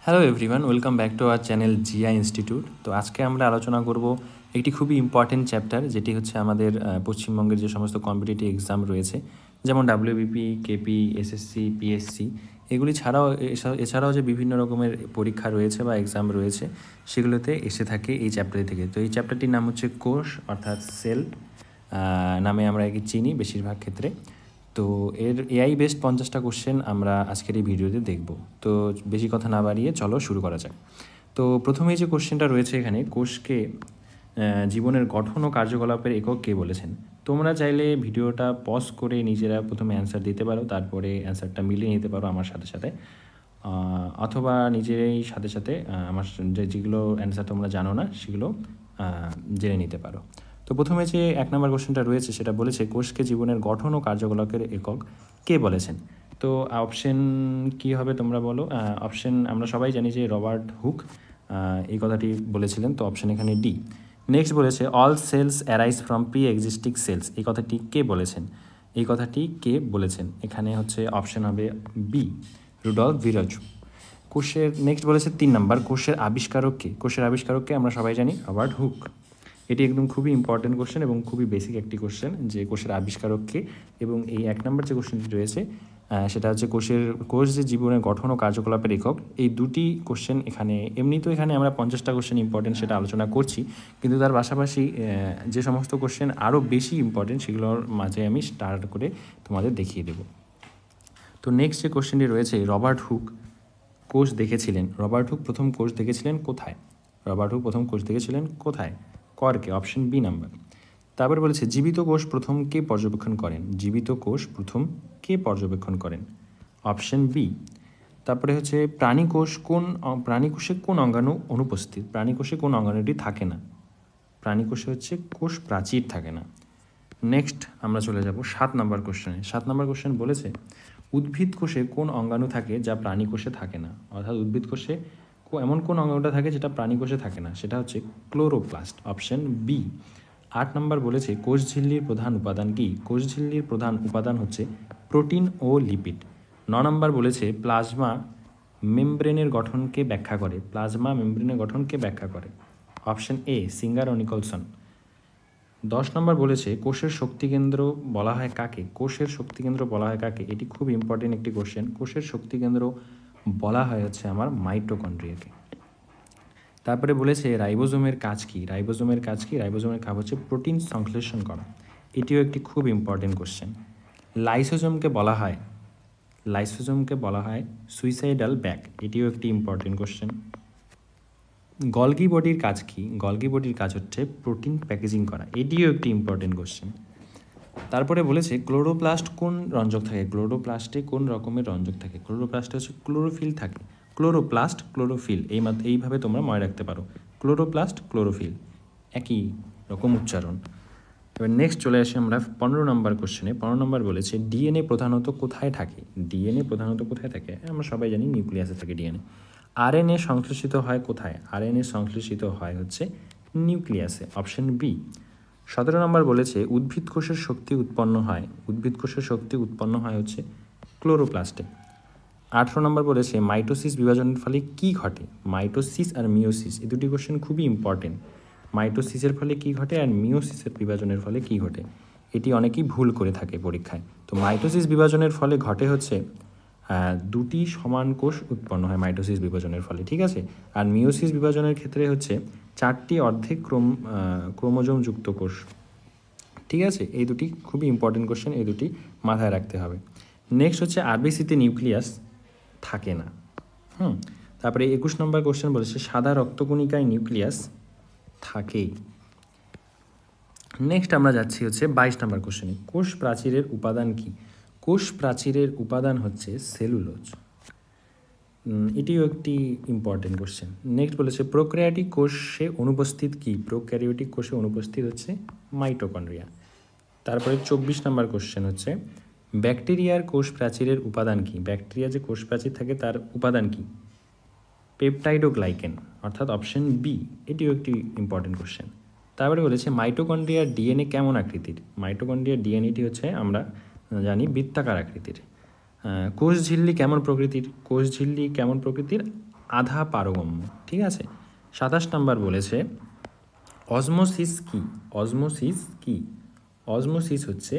Hello everyone, welcome back to our channel GI institute. তো আজকে আমরা আলোচনা করব একটি খুবই ইম্পর্টেন্ট চ্যাপ্টার, যেটি হচ্ছে আমাদের পশ্চিমবঙ্গের যে সমস্ত কম্পিটিটিভ এক্সাম রয়েছে, যেমন ডাব্লিউবিপি, কেপি, এসএসসি, পিএসসি, এগুলি ছাড়াও এছাড়াও যে বিভিন্ন রকমের পরীক্ষা রয়েছে বা এক্সাম রয়েছে, সেগুলোতে এসে থাকে এই চ্যাপ্টার থেকে। তো এই চ্যাপ্টারটির নাম হচ্ছে কোষ, অর্থাৎ সেল নামে আমরা একে চিনি বেশিরভাগ ক্ষেত্রে। তো এর এআই বেসড 50টা কোশ্চেন আমরা আজকের এই ভিডিওতে দেখব। তো বেশি কথা না বাড়িয়ে চলো শুরু করা যাক। তো প্রথমেই যে কোশ্চেনটা রয়েছে এখানে, কোষকে জীবনের গঠন ও কার্যকলাপের একক কে বলেছেন? তোমরা চাইলে ভিডিওটা পজ করে নিজেরা প্রথমে অ্যান্সার দিতে পারো, তারপরে অ্যান্সারটা মিলিয়ে নিতে পারো আমার সাথে সাথে, অথবা নিজেরাই সাথে সাথে আমার যেগুলো অ্যান্সার তোমরা জানো না সেগুলো জেনে নিতে পারো। তো প্রথমে যে 1 নম্বর কোশ্চেনটা রয়েছে সেটা বলেছে, কোষকে জীবনের গঠন ও কার্যকলাপের একক কে বলেছেন? তো অপশন কি হবে তোমরা বলো। অপশন আমরা সবাই জানি যে রবার্ট হুক এই কথাটি বলেছিলেন, তো অপশন এখানে ডি। নেক্সট বলেছে all cells arise from preexisting cells, এই কথাটি কে বলেছেন? এই কথাটি কে বলেছেন? এখানে হচ্ছে অপশন হবে বি, রুডলফ ভিরাজু। কোষের নেক্সট বলেছে 3 নাম্বার, কোষের আবিষ্কারক কে? কোষের আবিষ্কারককে আমরা সবাই জানি রবার্ট হুক। এটি একদম খুবই ইম্পর্টেন্ট কোশ্চেন এবং খুবই বেসিক একটি কোশ্চেন, যে কোষের আবিষ্কারক কে। এবং এই 1 নম্বর যে কোশ্চেনটি রয়েছে সেটা হচ্ছে কোষ যে জীবনের গঠন ও কার্যকলাপের একক। এই দুটি কোশ্চেন এখানে, এমনি তো এখানে আমরা 50টা কোশ্চেন ইম্পর্টেন্ট সেটা আলোচনা করছি, কিন্তু তার পাশাপাশি যে সমস্ত কোশ্চেন আরও বেশি ইম্পর্টেন্ট সেগুলোর মাঝে আমি স্টার্ট করে তোমাদের দেখিয়ে দেব। তো নেক্সট যে কোশ্চেনটি রয়েছে, রবার্ট হুক কোষ দেখেছিলেন, রবার্ট হুক প্রথম কোষ দেখেছিলেন কোথায়? রবার্ট হুক প্রথম কোষ দেখেছিলেন কোথায়? কর্কে, অপশন বি নাম্বার। তারপরে বলেছে জীবিত কোষ প্রথম কে পর্যবেক্ষণ করেন? জীবিত কোষ প্রথম কে পর্যবেক্ষণ করেন? Option B. তারপরে হচ্ছে প্রাণীকোষে কোন অঙ্গাণু অনুপস্থিত? প্রাণীকোষে কোন অঙ্গাণুটি থাকে না? প্রাণীকোষে হচ্ছে কোষ প্রাচীর থাকে না। নেক্সট আমরা চলে যাব 7 নম্বর কোশ্চেনে। 7 নম্বর কোশ্চেন বলেছে উদ্ভিদ কোষে কোন অঙ্গাণু থাকে যা প্রাণী কোষে থাকে না? অর্থাৎ উদ্ভিদ কোষে এমন কোন অঙ্গাণুটা থাকে যেটা প্রাণী কোষে থাকে না? সেটা হচ্ছে ক্লোরোপ্লাস্ট, অপশন বি। 8 নম্বর বলেছে কোষ ঝিল্লির প্রধান উপাদান কি? কোষ ঝিল্লির প্রধান উপাদান হচ্ছে প্রোটিন ও লিপিড। 9 নম্বর বলেছে প্লাজমা মেমব্রেনের গঠনকে ব্যাখ্যা করে। প্লাজমা মেমব্রেনের গঠনকে ব্যাখ্যা করে, অপশন এ সিঙ্গার ও নিকলসন। 10 নম্বর বলেছে কোষের শক্তিকেন্দ্র বলা হয় কাকে? কোষের শক্তিকেন্দ্র বলা হয় কাকে? এটি খুব ইম্পর্টেন্ট একটি কোশ্চেন। কোষের শক্তিকেন্দ্র বলা হয় হচ্ছে আমার মাইটোকন্ড্রিয়াকে। তারপরে বলেছে রাইবোজোমের কাজ কি? রাইবোজোমের কাজ কি? রাইবোজোমের কাজ হচ্ছে প্রোটিন সংশ্লেষণ করা। এটিও একটি খুব ইম্পর্টেন্ট কোশ্চেন। লাইসোজোমকে বলা হয় সুইসাইডাল ব্যাগ। এটিও একটি ইম্পর্টেন্ট কোশ্চেন। গলগি বডির কাজ কি? গলগি বডির কাজ হচ্ছে প্রোটিন প্যাকেজিং করা। এটিও একটি ইম্পর্টেন্ট কোশ্চেন। তারপরে বলেছে ক্লোরোপ্লাস্ট কোন রঞ্জক থাকে? ক্লোরোপ্লাস্টে কোন রকমের রঞ্জক থাকে? ক্লোরোপ্লাস্টে হচ্ছে ক্লোরোফিল থাকে। ক্লোরোপ্লাস্ট, ক্লোরোফিল এইভাবে তোমরা মনে রাখতে পারো, ক্লোরোপ্লাস্ট, ক্লোরোফিল একই রকম উচ্চারণ। এবার নেক্সট চলে আসি আমরা 15 নম্বর কোশ্চেনে। 15 নম্বর বলেছে ডিএনএ প্রধানত কোথায় থাকে? ডিএনএ প্রধানত কোথায় থাকে? আমরা সবাই জানি নিউক্লিয়াসে থাকে ডিএনএ। আরএনএ সংশ্লেষিত হয় কোথায়? আরএনএ সংশ্লেষিত হয় হচ্ছে নিউক্লিয়াসে, অপশন বি। 17 নম্বর বলেছে উদ্ভিদ কোষের শক্তি উৎপন্ন হয় হচ্ছে ক্লোরোপ্লাস্টে। 18 নম্বর বলেছে মাইটোসিস বিভাজনের ফলে কি ঘটে? মাইটোসিস আর মিওসিস এই দুটি কোশ্চেন খুবই ইম্পর্টেন্ট। মাইটোসিসের ফলে কি ঘটে আর মিওসিসের বিভাজনের ফলে কি ঘটে? এটি অনেকেই ভুল করে থাকে পরীক্ষায়। তো মাইটোসিস বিভাজনের ফলে ঘটে হচ্ছে দুটি সমান কোষ উৎপন্ন হয় মাইটোসিস বিভাজনের ফলে, ঠিক আছে। আর মিওসিস বিভাজনের ক্ষেত্রে হচ্ছে 4টি অর্ধেক ক্রোমোজোমযুক্ত কোষ, ঠিক আছে। এই দুটি খুবই ইম্পর্টেন্ট কোশ্চেন, এই দুটি মাথায় রাখতে হবে। নেক্সট হচ্ছে আরবিসিতে নিউক্লিয়াস থাকে না। তারপরে 21 নম্বর কোশ্চেন বলেছে সাদা রক্তকণিকায় নিউক্লিয়াস থাকে। নেক্সট আমরা যাচ্ছি হচ্ছে 22 নম্বর কোশ্চেনে। কোষ প্রাচীরের উপাদান কি? কোষ প্রাচীরের উপাদান হচ্ছে সেলুলোজ। এটিও একটি ইম্পর্টেন্ট কোশ্চেন। নেক্সট বলেছে প্রোক্যারিওটিক কোষে অনুপস্থিত কি? প্রোক্যারিওটিক কোষে অনুপস্থিত হচ্ছে মাইটোকন্ড্রিয়া। তারপরে 24 নম্বর কোশ্চেন হচ্ছে ব্যাকটেরিয়ার কোষ প্রাচীরের উপাদান কি? ব্যাকটেরিয়া যে কোষ প্রাচীর থাকে তার উপাদান কি? পেপটাইডোগ্লাইকেন, অর্থাৎ অপশন বি। এটিও একটি ইম্পর্টেন্ট কোশ্চেন। তারপরে বলেছে মাইটোকন্ড্রিয়ার ডিএনএ কেমন আকৃতির? মাইটোকন্ড্রিয়ার ডিএনএটি হচ্ছে আমরা জানি বৃত্তাকার আকৃতির। কোষ ঝিল্লি কেমন প্রকৃতির? কোষ ঝিল্লি কেমন প্রকৃতির? আধা পারগম্য, ঠিক আছে। 27 নম্বর বলেছে অসমোসিস কি। অসমোসিস কি? অসমোসিস হচ্ছে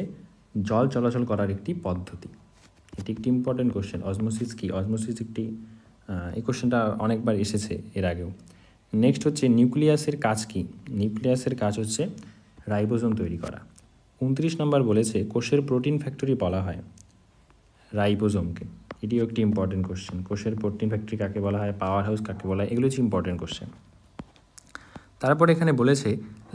জল চলাচল করার একটি পদ্ধতি। এটি একটি ইম্পর্টেন্ট কোশ্চেন। অসমোসিস কি? অসমোসিস একটি এই কোশ্চেনটা অনেকবার এসেছে এর আগেও। নেক্সট হচ্ছে নিউক্লিয়াসের কাজ কি। নিউক্লিয়াসের কাজ হচ্ছে রাইবোজোম তৈরি করা। 29 নম্বর বলেছে কোষের প্রোটিন ফ্যাক্টরি বলা হয় রাইবোজোমকে। এটিও একটি ইম্পর্টেন্ট কোশ্চেন। কোষের প্রোটিন ফ্যাক্টরি কাকে বলা হয়, পাওয়ার হাউস কাকে বলা হয়, এগুলো হচ্ছে ইম্পর্টেন্ট কোশ্চেন। তারপর এখানে বলেছে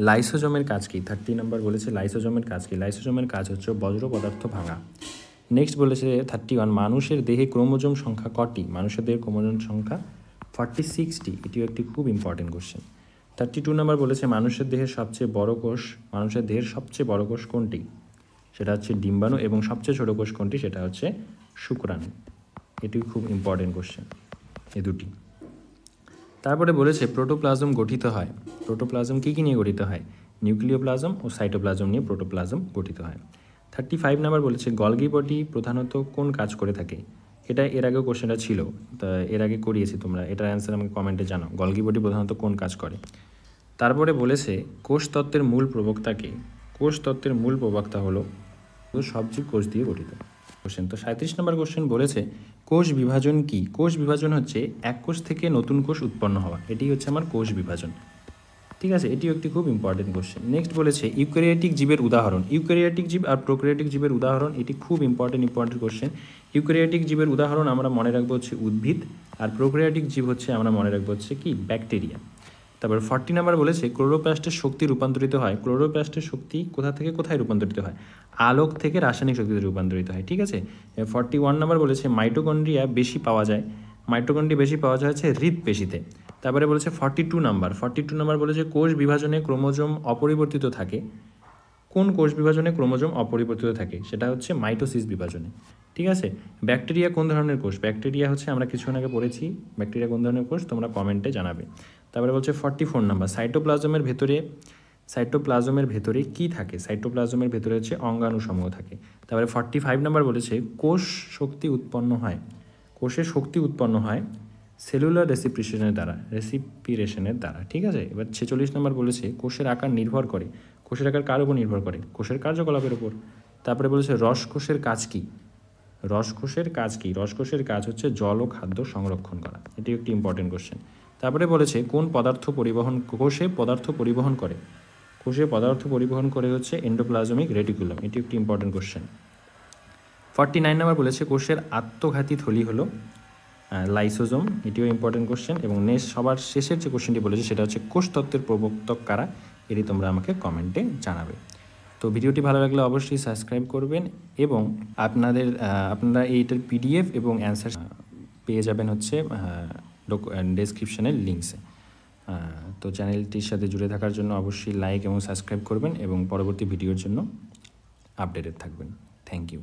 লাইসোজোমের কাজ কি। 30 নম্বর বলেছে লাইসোজোমের কাজ কি। লাইসোজোমের কাজ হচ্ছে বজ্র পদার্থ ভাঙা। নেক্সট বলেছে 31 মানুষের দেহে ক্রোমোজোম সংখ্যা কটি। মানুষের দেহের ক্রোমোজোম সংখ্যা 46টি। এটিও একটি খুব ইম্পর্টেন্ট কোশ্চেন। 32 নম্বর বলেছে মানুষের দেহের সবচেয়ে বড় কোষ। মানুষের দেহের সবচেয়ে বড় কোষ কোনটি? সেটা হচ্ছে ডিম্বাণু। এবং সবচেয়ে ছোট কোষ কোনটি? সেটা হচ্ছে শুক্রাণু। এটিও খুব ইম্পর্টেন্ট কোশ্চেন এই দুটি। তারপরে বলেছে প্রোটোপ্লাজম গঠিত হয়। প্রোটোপ্লাজম কী কী নিয়ে গঠিত হয়? নিউক্লিওপ্লাজম ও সাইটোপ্লাজম নিয়ে প্রোটোপ্লাজম গঠিত হয়। 35 নাম্বার বলেছে গলগি বডি প্রধানত কোন কাজ করে থাকে। এটা এর আগেও কোশ্চেনটা ছিল, তা এর আগে করিয়েছি তোমরা, এটার অ্যান্সার আমাকে কমেন্টে জানাও। গলগি বডি প্রধানত কোন কাজ করে। তারপরে বলেছে কোষ তত্ত্বের মূল প্রবক্তা কে। কোষ তত্ত্বের মূল প্রবক্তা হলো সব জীব কোষ দিয়ে গঠিত। কোশ্চেন তো 37 নম্বর কোশ্চেন বলেছে কোষ বিভাজন কি। কোষ বিভাজন হচ্ছে এক কোষ থেকে নতুন কোষ উৎপন্ন হওয়া। এটি হচ্ছে আমার কোষ বিভাজন, ঠিক আছে। এটিও একটি খুব ইম্পর্টেন্ট কোশ্চেন। নেক্সট বলেছে ইউক্যারিওটিক জীবের উদাহরণ। ইউক্যারিওটিক জীব আর প্রোক্যারিওটিক জীবের উদাহরণ, এটি খুব ইম্পর্টেন্ট কোশ্চেন। ইউক্যারিওটিক জীবের উদাহরণ আমরা মনে রাখবো হচ্ছে উদ্ভিদ, আর প্রোক্যারিওটিক জীব হচ্ছে আমরা মনে রাখবো হচ্ছে কি ব্যাকটেরিয়া। তারপর 40 নাম্বার বলেছে ক্লোরোপ্লাস্টের শক্তি রূপান্তরিত হয়। ক্লোরোপ্লাস্টের শক্তি কোথা থেকে কোথায় রূপান্তরিত হয়? আলোক থেকে রাসায়নিক শক্তিতে রূপান্তরিত হয়, ঠিক আছে। 41 নাম্বার বলেছে মাইটোকন্ড্রিয়া বেশি পাওয়া যায়। মাইটোকন্ড্রিয়া বেশি পাওয়া যায় হচ্ছে হৃৎপেশিতে। তারপরে বলেছে 42 নাম্বার বলেছে কোষ বিভাজনে ক্রোমোজোম অপরিবর্তিত থাকে। কোন কোষ বিভাজনে ক্রোমোজোম অপরিবর্তিত থাকে? সেটা হচ্ছে মাইটোসিস বিভাজনে, ঠিক আছে। ব্যাকটেরিয়া কোন ধরনের কোষ? ব্যাকটেরিয়া হচ্ছে আমরা কিছুক্ষণ আগে পড়েছি ব্যাকটেরিয়া কোন ধরনের কোষ, তোমরা কমেন্টে জানাবে। তারপরে বলছে 44 নাম্বার সাইটোপ্লাজমের ভেতরে কি থাকে? সাইটোপ্লাজমের ভেতরে হচ্ছে অঙ্গাণুসমূহ থাকে। তারপরে 45 নাম্বার বলেছে কোষ শক্তি উৎপন্ন হয়। কোষের শক্তি উৎপন্ন হয় সেলুলার রেসিপিরেশনের দ্বারা, ঠিক আছে। এবার 46 নম্বর বলেছে কোষের আকার নির্ভর করে। কোষের আকার কার উপর নির্ভর করে? কোষের কার্যকলাপের উপর। তারপরে বলেছে রসকোষের কাজ কি। রসকোষের কাজ হচ্ছে জল ও খাদ্য সংরক্ষণ করা। এটি একটি ইম্পর্টেন্ট কোশ্চেন। তারপরে বলেছে কোন পদার্থ কোষে পদার্থ পরিবহন করে হচ্ছে এন্ডোপ্লাজমিক রেটিকুলাম। এটি একটি ইম্পর্টেন্ট কোশ্চেন। 49 নম্বর বলেছে কোষের আত্মঘাতী থলি হলো লাইসোজোম। এটিও ইম্পর্টেন্ট কোশ্চেন। এবং সবার শেষের যে কোশ্চেনটি বলেছে সেটা হচ্ছে কোষ তত্ত্বের প্রবর্তক কারা। এটি তোমরা আমাকে কমেন্টে জানাবে। তো ভিডিওটি ভালো লাগলে অবশ্যই সাবস্ক্রাইব করবেন এবং আপনারা এইটার পিডিএফ এবং অ্যান্সার পেয়ে যাবেন হচ্ছে ডেসক্রিপশনের লিঙ্কসে। তো চ্যানেলটির সাথে জুড়ে থাকার জন্য অবশ্যই লাইক এবং সাবস্ক্রাইব করবেন এবং পরবর্তী ভিডিওর জন্য আপডেটেড থাকবেন। Thank you.